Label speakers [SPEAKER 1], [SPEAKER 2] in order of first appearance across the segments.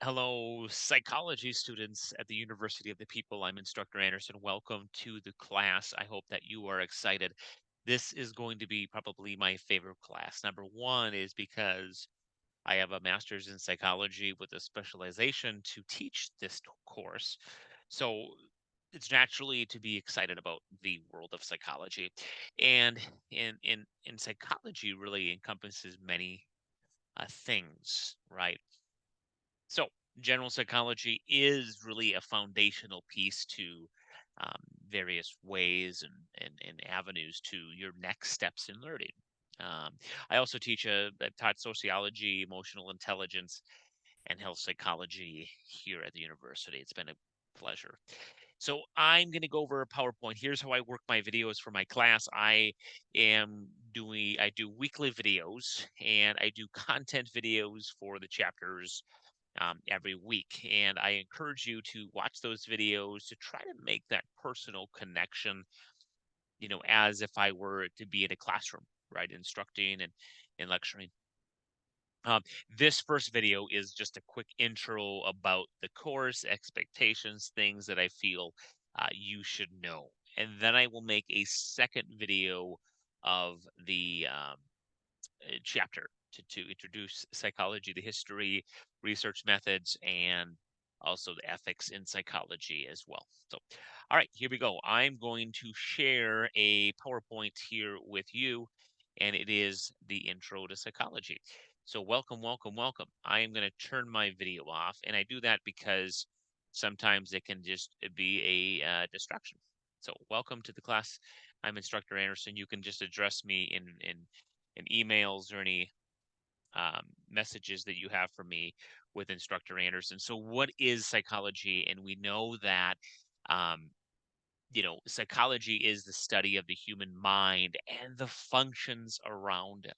[SPEAKER 1] Hello, psychology students at the University of the People. I'm Instructor Anderson. Welcome to the class. I hope that you are excited. This is going to be probably my favorite class. Number one is because I have a master's in psychology with a specialization to teach this course. So it's naturally to be excited about the world of psychology. And in psychology really encompasses many things, right? So, general psychology is really a foundational piece to various ways and avenues to your next steps in learning. I also I've taught sociology, emotional intelligence, and health psychology here at the university. It's been a pleasure. So I'm going to go over a PowerPoint. Here's how I work my videos for my class. I do weekly videos and I do content videos for the chapters every week. And I encourage you to watch those videos to try to make that personal connection, as if I were to be in a classroom, right, instructing and lecturing. This first video is just a quick intro about the course, expectations, things that I feel you should know. And then I will make a second video of the chapter to introduce psychology, the history, research methods, and also the ethics in psychology as well. So, all right, here we go. I'm going to share a PowerPoint here with you, and it is the intro to psychology. So, welcome, welcome, welcome. I am going to turn my video off, and I do that because sometimes it can just be a distraction. So, welcome to the class. I'm Instructor Anderson. You can just address me in emails or any messages that you have for me with Instructor Anderson. So, what is psychology? And we know that, um, psychology is the study of the human mind and the functions around it,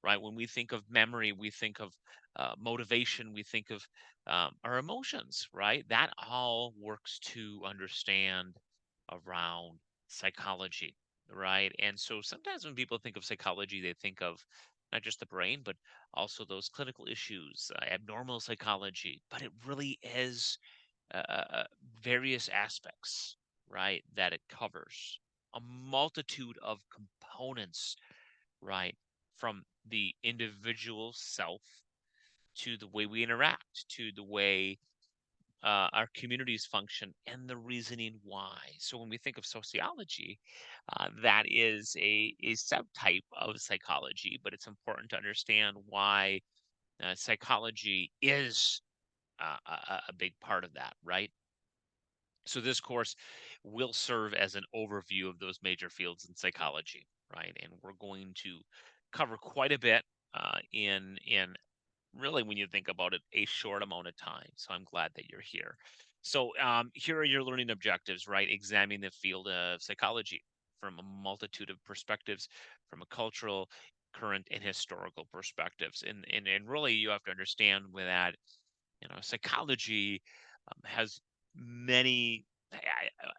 [SPEAKER 1] right? When we think of memory, we think of motivation, we think of our emotions, right? That all works to understand around psychology, right? And so sometimes when people think of psychology, they think of not just the brain, but also those clinical issues, abnormal psychology. But it really is various aspects, right, that it covers a multitude of components, right, from the individual self to the way we interact, to the way our communities function and the reasoning why. So when we think of sociology, that is a subtype of psychology, but it's important to understand why psychology is a big part of that, right? So this course will serve as an overview of those major fields in psychology, right? And we're going to cover quite a bit in really, when you think about it, a short amount of time. So I'm glad that you're here. So here are your learning objectives, right? Examining the field of psychology from a multitude of perspectives, from a cultural, current, and historical perspectives. And really, you have to understand with that, psychology has many.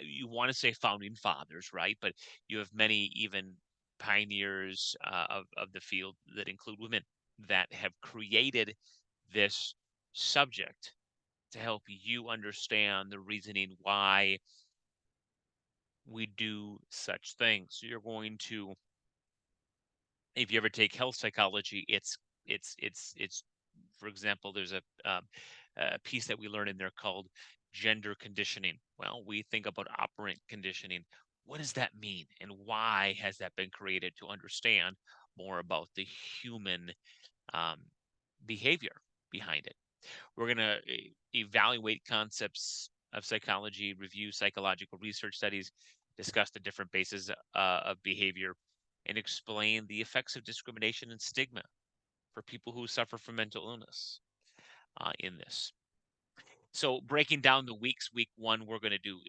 [SPEAKER 1] You want to say founding fathers, right? But you have many even pioneers of the field that include women that have created this subject to help you understand the reasoning why we do such things. So you're going to, if you ever take health psychology, it's for example, there's a piece that we learn in there called gender conditioning. Well, we think about operant conditioning. What does that mean, and why has that been created to understand more about the human um, behavior behind it? We're going to evaluate concepts of psychology, review psychological research studies, discuss the different bases of behavior, and explain the effects of discrimination and stigma for people who suffer from mental illness in this. So, breaking down the weeks, week one, we're going to do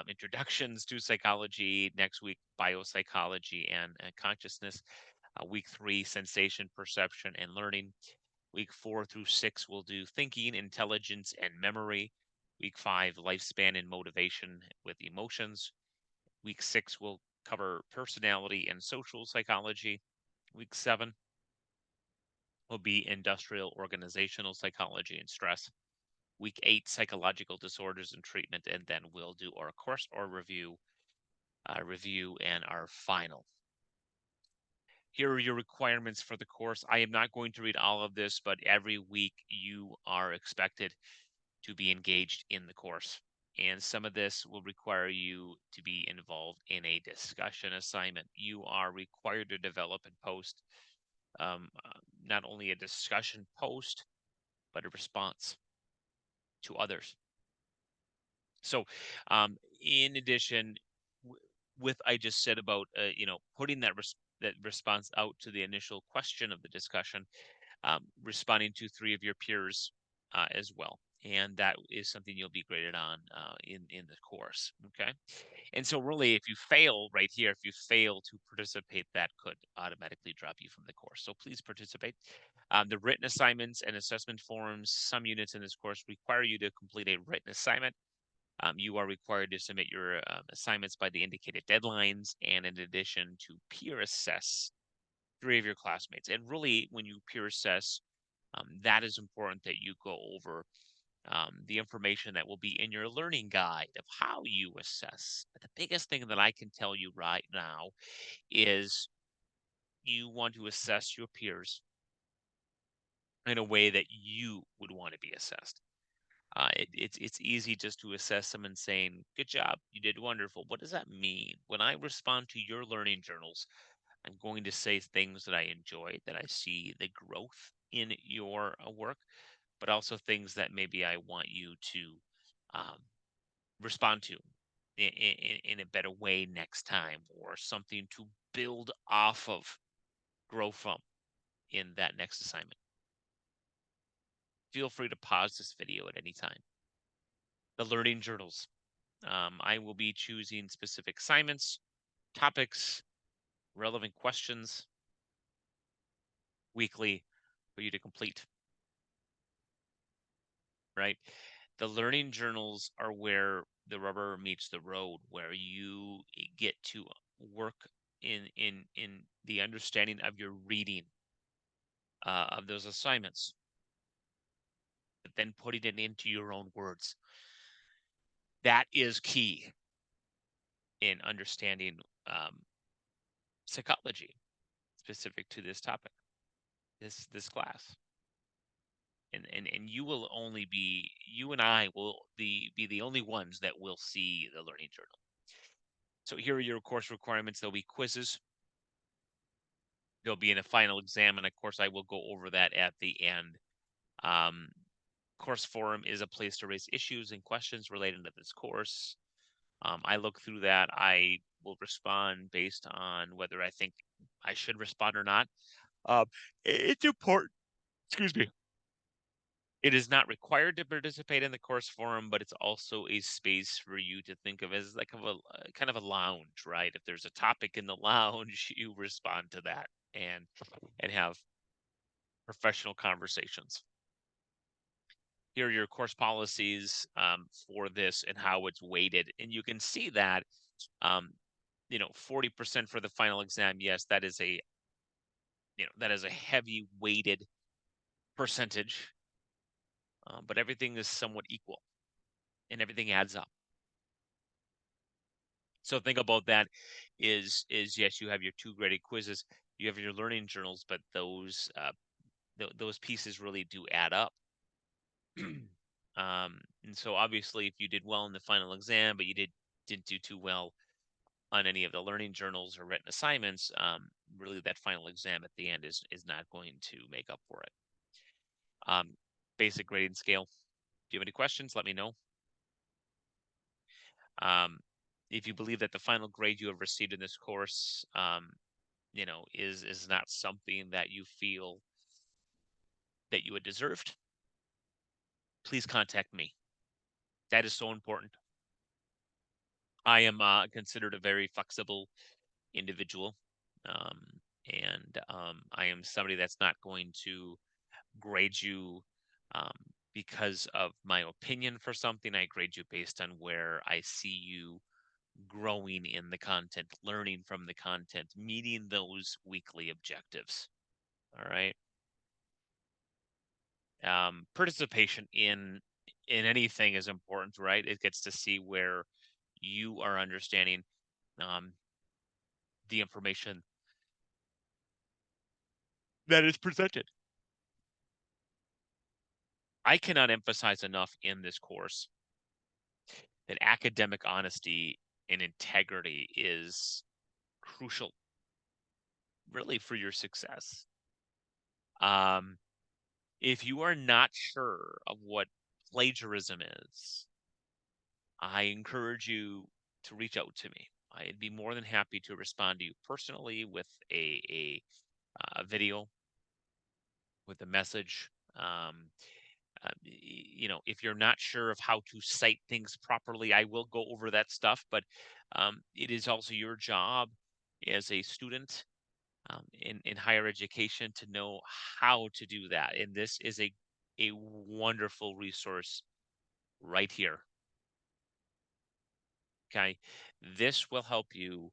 [SPEAKER 1] introductions to psychology. Next week, biopsychology and consciousness. Week three, sensation, perception, and learning. Week 4 through 6, we'll do thinking, intelligence, and memory. Week 5, lifespan and motivation with emotions. Week 6, we'll cover personality and social psychology. Week 7, will be industrial organizational psychology and stress. Week 8, psychological disorders and treatment, and then we'll do our course or review and our final. Here are your requirements for the course. I am not going to read all of this, but every week you are expected to be engaged in the course. And some of this will require you to be involved in a discussion assignment. You are required to develop and post not only a discussion post, but a response to others. So, in addition, with I just said about putting that response out to the initial question of the discussion, responding to 3 of your peers as well, and that is something you'll be graded on in the course. Okay, and so really, if you fail right here, if you fail to participate, that could automatically drop you from the course. So please participate. The written assignments and assessment forms. Some units in this course require you to complete a written assignment. You are required to submit your assignments by the indicated deadlines, and in addition to peer assess 3 of your classmates. And really, when you peer assess, that is important that you go over the information that will be in your learning guide of how you assess. But the biggest thing that I can tell you right now is you want to assess your peers in a way that you would want to be assessed. It's easy just to assess them and saying, "Good job, you did wonderful." What does that mean? When I respond to your learning journals, I'm going to say things that I enjoy, that I see the growth in your work, but also things that maybe I want you to um, respond to in a better way next time, or something to build off of, grow from in that next assignment. Feel free to pause this video at any time. The learning journals. I will be choosing specific assignments, topics, relevant questions weekly for you to complete, right? The learning journals are where the rubber meets the road, where you get to work in the understanding of your reading of those assignments, but then putting it into your own words. That is key in understanding psychology specific to this topic, this class. And you and I will be the only ones that will see the learning journal. So here are your course requirements. There'll be quizzes. There'll be in a final exam, and of course I will go over that at the end. Um, Course forum is a place to raise issues and questions related to this course. I look through that. I will respond based on whether I think I should respond or not. Um, it's important. Excuse me. It is not required to participate in the course forum, but it's also a space for you to think of as like a kind of a lounge, right? If there's a topic in the lounge, you respond to that and have professional conversations. Here are your course policies for this and how it's weighted, and you can see that 40% for the final exam. Yes, that is a heavy weighted percentage, but everything is somewhat equal and everything adds up. So think about that is yes, you have your 2 graded quizzes, you have your learning journals, but those pieces really do add up. And so obviously, if you did well in the final exam, but you didn't do too well on any of the learning journals or written assignments, really that final exam at the end is not going to make up for it. Basic grading scale. If you have any questions, let me know. If you believe that the final grade you have received in this course, is not something that you feel that you had deserved, please contact me. That is so important. I am considered a very flexible individual, and I am somebody that's not going to grade you um, because of my opinion for something. I grade you based on where I see you growing in the content, learning from the content, meeting those weekly objectives. All right. Participation in anything is important, right? It gets to see where you are understanding um, the information that is presented. I cannot emphasize enough in this course that academic honesty and integrity is crucial, really, for your success. Um, if you are not sure of what plagiarism is, I encourage you to reach out to me. I'd be more than happy to respond to you personally with a video, with a message. If you're not sure of how to cite things properly, I will go over that stuff. But it is also your job as a student in higher education to know how to do that. And this is a wonderful resource right here. Okay, this will help you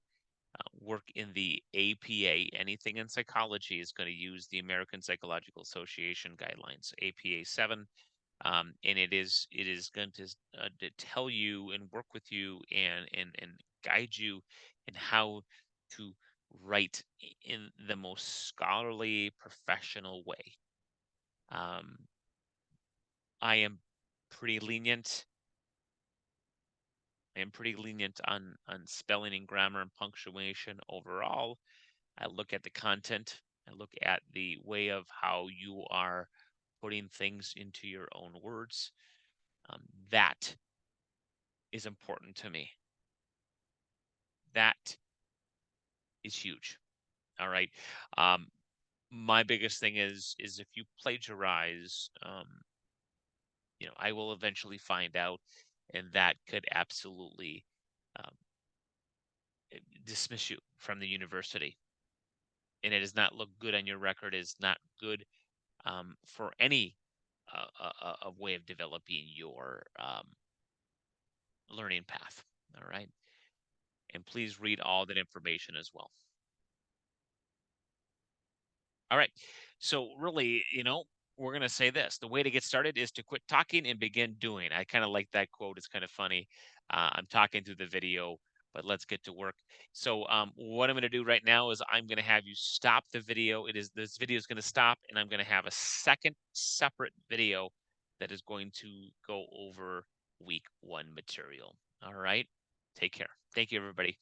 [SPEAKER 1] work in the APA. Anything in psychology is going to use the American Psychological Association guidelines, APA 7, and it is going to tell you and work with you and guide you in how to write in the most scholarly, professional way. Um, I am pretty lenient. I am pretty lenient on spelling and grammar and punctuation overall. I look at the content. I look at the way of how you are putting things into your own words. That is important to me. That is huge. All right. Um, my biggest thing is if you plagiarize, I will eventually find out, and that could absolutely um, dismiss you from the university. And it does not look good on your record. It is not good for any way of developing your learning path. All right. And please read all that information as well. All right. So really, we're going to say this. The way to get started is to quit talking and begin doing. I kind of like that quote. It's kind of funny. I'm talking through the video, but let's get to work. So what I'm going to do right now is I'm going to have you stop the video. This video is going to stop, and I'm going to have a second separate video that is going to go over week 1 material. All right. Take care. Thank you, everybody.